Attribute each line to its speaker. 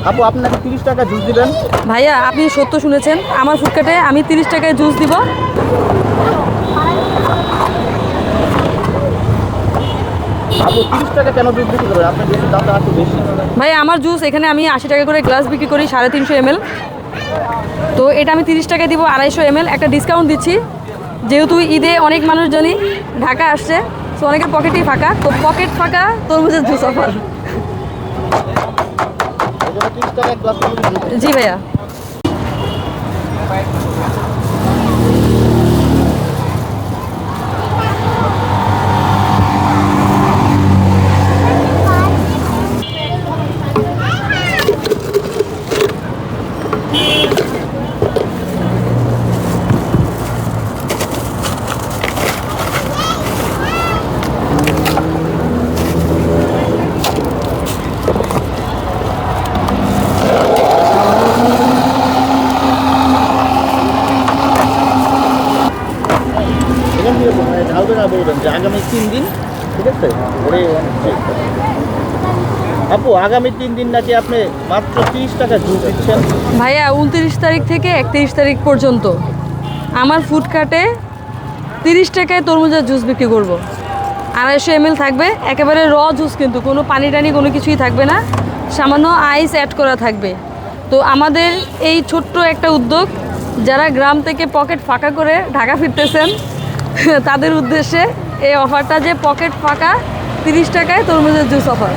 Speaker 1: আপু আপনাকে 30 টাকা জুস দিবেন।
Speaker 2: ভাইয়া আপনি সত্য শুনেছেন, আমার ফুডকার্টে আমি 30 টাকায় জুস দিব।
Speaker 1: আপু 30 টাকা কেন জুস বিক্রি করেন? আপনার জুসের দামটা একটু বেশি।
Speaker 2: ভাইয়া আমার জুস এখানে আমি 80 টাকা করে গ্লাস বিক্রি করি 350 ml। তো এটা আমি 30 টাকায় দিব 250 ml। একটা ডিসকাউন্ট দিচ্ছি, যেহেতু ঈদে অনেক মানুষজনই ঢাকা আসছে, তো অনেকের পকেটেই ফাঁকা, তো পকেট ফাঁকা তরমুজের জুস অফার।
Speaker 1: 30 টাকা এক গ্লাস জুস।
Speaker 2: জি ভাইয়া।
Speaker 1: এখান থেকে ঢালবে না বলবেন যে আগামী 3 দিন, ঠিক আছে? আপু আগামী 3 দিন নাকি আপনি মাত্র 30 টাকা জুস দিচ্ছেন।
Speaker 2: ভাইয়া 29 তারিখ থেকে 31 তারিখ পর্যন্ত আমার ফুডকার্টে 30 টাকায় তরমুজের জুস বিক্রি করব। 250 ml থাকবে, একেবারে র জুস, কিন্তু কোনো পানি টানি কোনো কিছুই থাকবে না, সামান্য আইস অ্যাড করা থাকবে। তো আমাদের এই ছোট্ট একটা উদ্যোগ, যারা গ্রাম থেকে পকেট ফাঁকা করে ঢাকা ফিরতেছেন তাদের উদ্দেশ্যে এই অফারটা, যে পকেট ফাঁকা 30 টাকায় তরমুজের জুস অফার।